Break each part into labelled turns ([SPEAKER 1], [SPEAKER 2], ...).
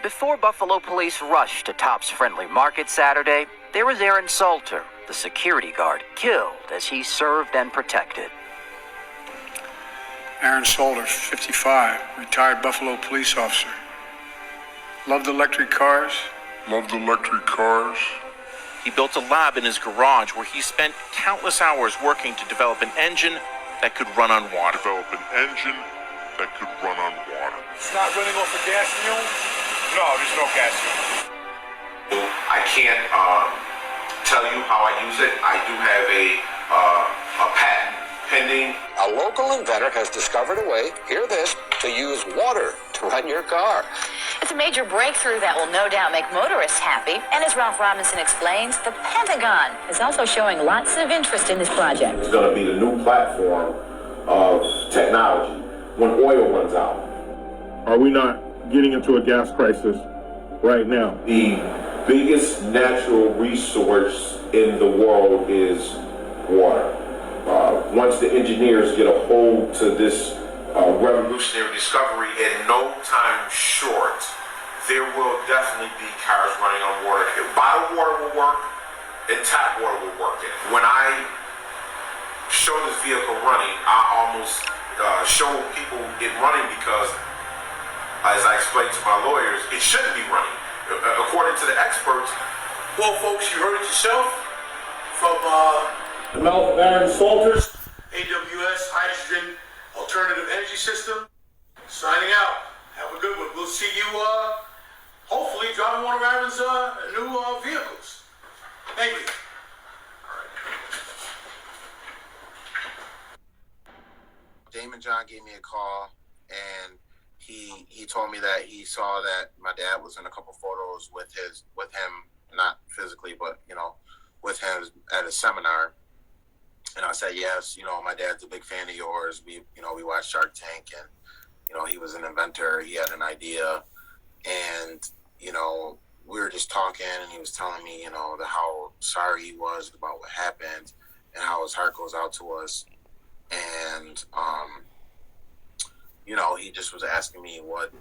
[SPEAKER 1] Before Buffalo police rushed to Tops Friendly Market Saturday, there was Aaron Salter, the security guard, killed as he served and protected.
[SPEAKER 2] Aaron Salter, 55, retired Buffalo police officer. Loved electric cars.
[SPEAKER 3] He built a lab in his garage where he spent countless hours working to develop an engine that could run on water.
[SPEAKER 4] It's not running off of gas fuel? No, there's no gas fuel.
[SPEAKER 5] I can't tell you how I use it. I do have a patent pending.
[SPEAKER 6] A local inventor has discovered a way, hear this, to use water to run your car.
[SPEAKER 7] It's a major breakthrough that will no doubt make motorists happy. And as Ralph Robinson explains, the Pentagon is also showing lots of interest in this project.
[SPEAKER 5] It's going to be the new platform of technology when oil runs out.
[SPEAKER 8] Are we not getting into a gas crisis right now?
[SPEAKER 5] The biggest natural resource in the world is water. Once the engineers get a hold to this revolutionary discovery, in no time short, there will definitely be cars running on water. Bottled water will work, and tap water will work. When I show this vehicle running, I almost show people it running because, as I explained to my lawyers, it shouldn't be running. According to the experts,
[SPEAKER 4] Well, folks, you heard it yourself from
[SPEAKER 2] The mouth of Aaron Salters.
[SPEAKER 4] AWS Hydrogen Alternative Energy System. Signing out. Have a good one. We'll see you, hopefully, driving one of Aaron's new vehicles. Thank you.
[SPEAKER 9] Damon John gave me a call, and he told me that he saw that my dad was in a couple photos with him, not physically, but with him at a seminar. And I said, yes, my dad's a big fan of yours. We watched Shark Tank, and he was an inventor. He had an idea, and we were just talking, and he was telling me how sorry he was about what happened, and how his heart goes out to us. And he just was asking me what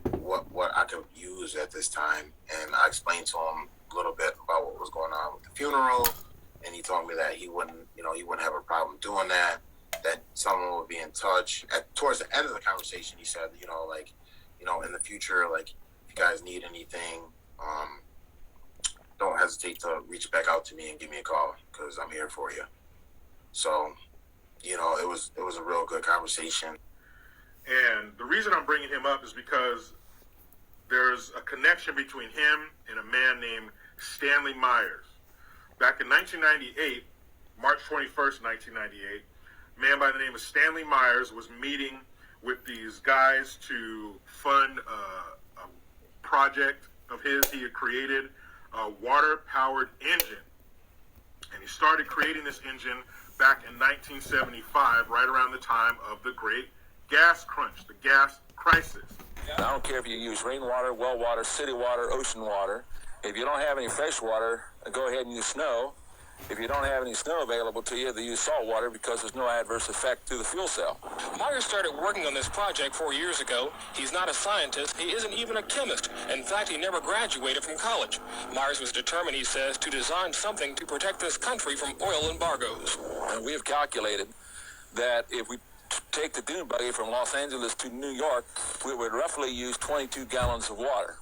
[SPEAKER 9] I could use at this time, and I explained to him a little bit about what was going on with the funeral, and he told me that he wouldn't have a problem doing that someone would be in touch. Towards the end of the conversation, he said, in the future, if you guys need anything, don't hesitate to reach back out to me and give me a call, because I'm here for you. So, it was a real good conversation.
[SPEAKER 8] And the reason I'm bringing him up is because there's a connection between him and a man named Stanley Myers. Back in 1998, March 21st, 1998, a man by the name of Stanley Myers was meeting with these guys to fund a project of his. He had created a water-powered engine. And he started creating this engine back in 1975, right around the time of the Great Gas Crunch, the gas crisis.
[SPEAKER 6] I don't care if you use rainwater, well water, city water, ocean water. If you don't have any fresh water, go ahead and use snow. If you don't have any snow available to you, they use salt water because there's no adverse effect to the fuel cell.
[SPEAKER 10] Myers started working on this project 4 years ago. He's not a scientist. He isn't even a chemist. In fact, he never graduated from college. Myers was determined, he says, to design something to protect this country from oil embargoes.
[SPEAKER 6] And we have calculated that if we take the dune buggy from Los Angeles to New York, we would roughly use 22 gallons of water.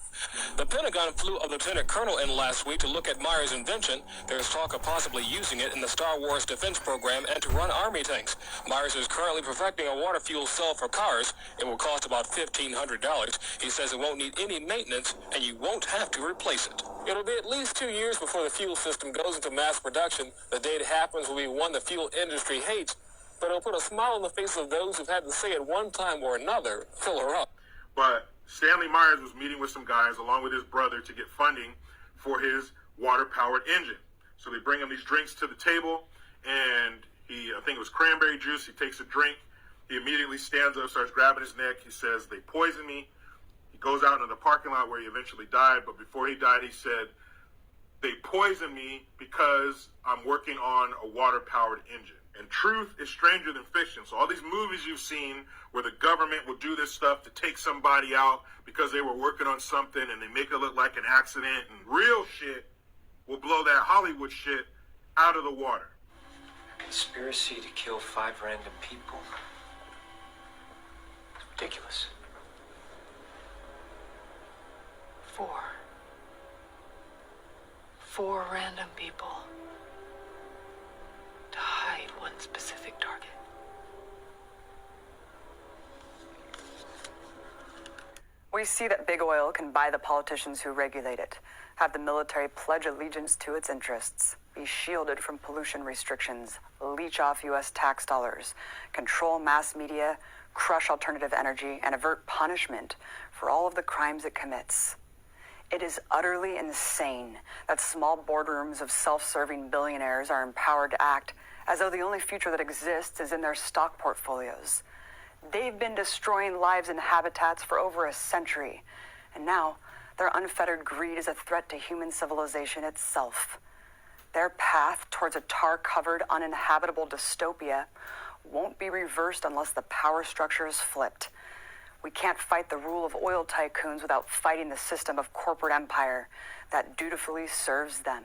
[SPEAKER 10] The Pentagon flew a lieutenant colonel in last week to look at Myers' invention. There's talk of possibly using it in the Star Wars defense program and to run army tanks. Myers is currently perfecting a water fuel cell for cars. It will cost about $1,500. He says it won't need any maintenance, and you won't have to replace it. It'll be at least 2 years before the fuel system goes into mass production. The day it happens will be one the fuel industry hates, but it'll put a smile on the face of those who've had to say at one time or another, fill her up.
[SPEAKER 8] But Stanley Myers was meeting with some guys along with his brother to get funding for his water-powered engine. So they bring him these drinks to the table, and I think it was cranberry juice. He takes a drink. He immediately stands up, starts grabbing his neck. He says, "They poisoned me." He goes out into the parking lot where he eventually died. But before he died, he said, "They poisoned me because I'm working on a water-powered engine." And truth is stranger than fiction. So all these movies you've seen where the government will do this stuff to take somebody out because they were working on something and they make it look like an accident, and real shit will blow that Hollywood shit out of the water.
[SPEAKER 11] A conspiracy to kill 5 random people. It's ridiculous.
[SPEAKER 12] 4 random people to hide one specific target.
[SPEAKER 13] We see that big oil can buy the politicians who regulate it, have the military pledge allegiance to its interests, be shielded from pollution restrictions, leech off U.S. tax dollars, control mass media, crush alternative energy, and avert punishment for all of the crimes it commits. It is utterly insane that small boardrooms of self-serving billionaires are empowered to act as though the only future that exists is in their stock portfolios. They've been destroying lives and habitats for over a century, and now their unfettered greed is a threat to human civilization itself. Their path towards a tar-covered, uninhabitable dystopia won't be reversed unless the power structure is flipped. We can't fight the rule of oil tycoons without fighting the system of corporate empire that dutifully serves them.